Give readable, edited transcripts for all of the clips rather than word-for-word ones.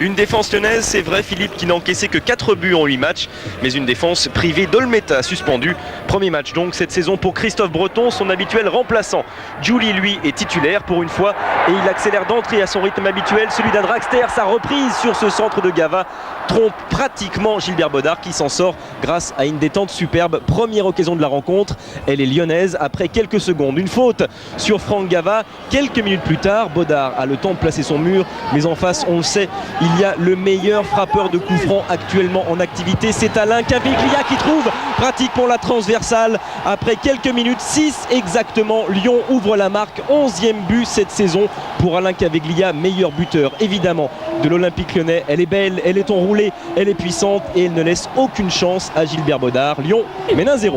Une défense lyonnaise, c'est vrai Philippe, qui n'a encaissé que 4 buts en 8 matchs, mais une défense privée d'Olmeta suspendu. Premier match donc cette saison pour Christophe Breton, son habituel remplaçant. Giuli lui est titulaire pour une fois et il accélère d'entrée à son rythme habituel, celui d'un dragster. Sa reprise sur ce centre de Gava trompe pratiquement Gilbert Bodard qui s'en sort grâce à une détente superbe. Première occasion de la rencontre, elle est lyonnaise après quelques secondes. Une faute sur Franck Gava. Quelques minutes plus tard, Bodard a le temps de placer son mur, mais en face, on le sait, il y a le meilleur frappeur de coups francs actuellement en activité. C'est Alain Caviglia qui trouve pratiquement la transversale. Après quelques minutes, 6 exactement, Lyon ouvre la marque. 11e but cette saison pour Alain Caviglia, meilleur buteur évidemment de l'Olympique lyonnais. Elle est belle, elle est enroulée, elle est puissante et elle ne laisse aucune chance à Gilbert Bodard. Lyon mène 1-0.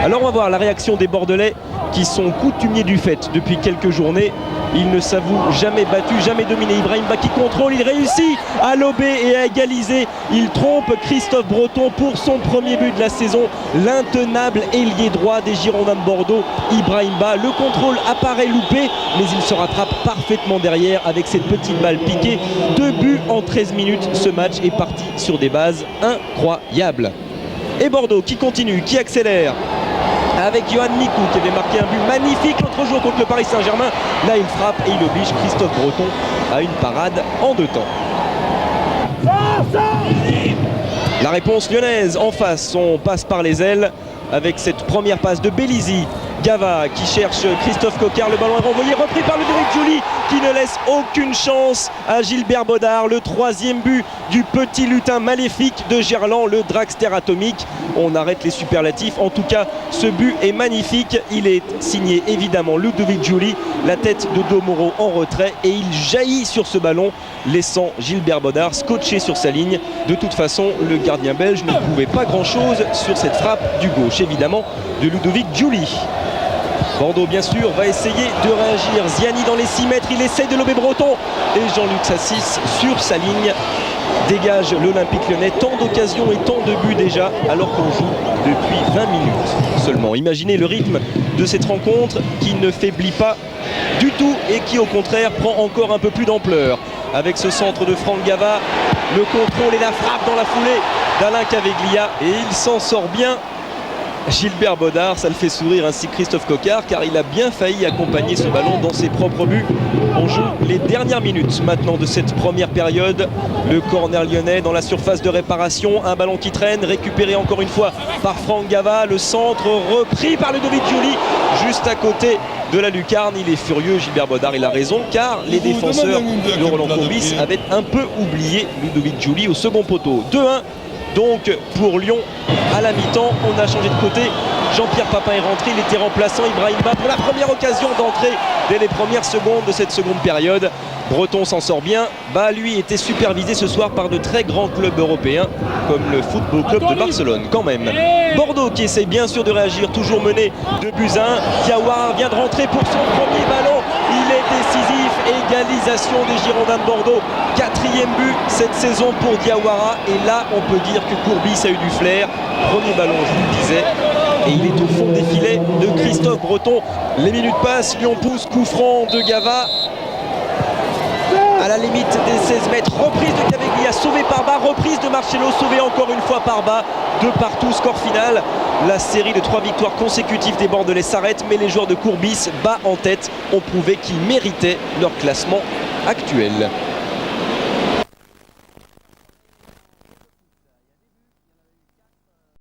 Alors on va voir la réaction des Bordelais qui sont coutumiers du fait depuis quelques journées. Ils ne s'avouent jamais battus, jamais dominés. Ibrahimba qui contrôle, il réussit à lober et à égaliser. Il trompe Christophe Breton pour son premier but de la saison. L'intenable ailier droit des Girondins de Bordeaux, Ibrahimba. Le contrôle apparaît loupé, mais il se rattrape parfaitement derrière avec cette petite balle piquée. 2 buts en 13 minutes. Ce match est parti sur des bases incroyables. Et Bordeaux qui continue, qui accélère, avec Yohan Mikou qui avait marqué un but magnifique l'autre jour contre le Paris Saint-Germain. Là il frappe et il oblige Christophe Breton à une parade en 2 temps. La réponse lyonnaise en face, on passe par les ailes avec cette première passe de Bélizy. Gava qui cherche Christophe Coquart, le ballon est renvoyé, repris par Ludovic Giuli qui ne laisse aucune chance à Gilbert Bodard. Le 3e but du petit lutin maléfique de Gerland, le dragster atomique. On arrête les superlatifs, en tout cas ce but est magnifique. Il est signé évidemment Ludovic Giuli, la tête de Domoro en retrait et il jaillit sur ce ballon, laissant Gilbert Bodard scotché sur sa ligne. De toute façon, le gardien belge ne pouvait pas grand chose sur cette frappe du gauche évidemment de Ludovic Giuli. Bordeaux bien sûr va essayer de réagir. Ziani dans les 6 mètres, il essaie de lober Breton et Jean-Luc Sassis sur sa ligne dégage l'Olympique lyonnais. Tant d'occasions et tant de buts déjà alors qu'on joue depuis 20 minutes seulement. Imaginez le rythme de cette rencontre qui ne faiblit pas du tout et qui au contraire prend encore un peu plus d'ampleur. Avec ce centre de Franck Gava, le contrôle et la frappe dans la foulée d'Alain Caviglia et il s'en sort bien. Gilbert Bodard, ça le fait sourire ainsi que Christophe Coquart car il a bien failli accompagner ce ballon dans ses propres buts. On joue les dernières minutes maintenant de cette première période. Le corner lyonnais dans la surface de réparation, un ballon qui traîne, récupéré encore une fois par Franck Gava. Le centre repris par Ludovic Giuli juste à côté de la lucarne. Il est furieux Gilbert Bodard, il a raison car les défenseurs de Roland Courbis avaient un peu oublié Ludovic Giuli au second poteau. 2-1 donc pour Lyon à la mi-temps. On a changé de côté, Jean-Pierre Papin est rentré, il était remplaçant Ibrahimba pour la première occasion d'entrée dès les premières secondes de cette seconde période. Breton s'en sort bien, lui était supervisé ce soir par de très grands clubs européens comme le Football Club de Barcelone quand même. Bordeaux qui essaye bien sûr de réagir, toujours mené 2 buts à 1. Diawara vient de rentrer pour son premier ballon, il est décisif, égalisation des Girondins de Bordeaux. 4e but cette saison pour Diawara et là on peut dire que Courbis a eu du flair. Premier ballon je vous le disais et il est au fond des filets de Christophe Breton. Les minutes passent, Lyon pousse, coup franc de Gava à la limite des 16 mètres, reprise de Caviglia, sauvé par bas, reprise de Marcello, sauvé encore une fois par bas, 2 partout, score final. La série de 3 victoires consécutives des Bordelais s'arrête, mais les joueurs de Courbis, bas en tête, ont prouvé qu'ils méritaient leur classement actuel.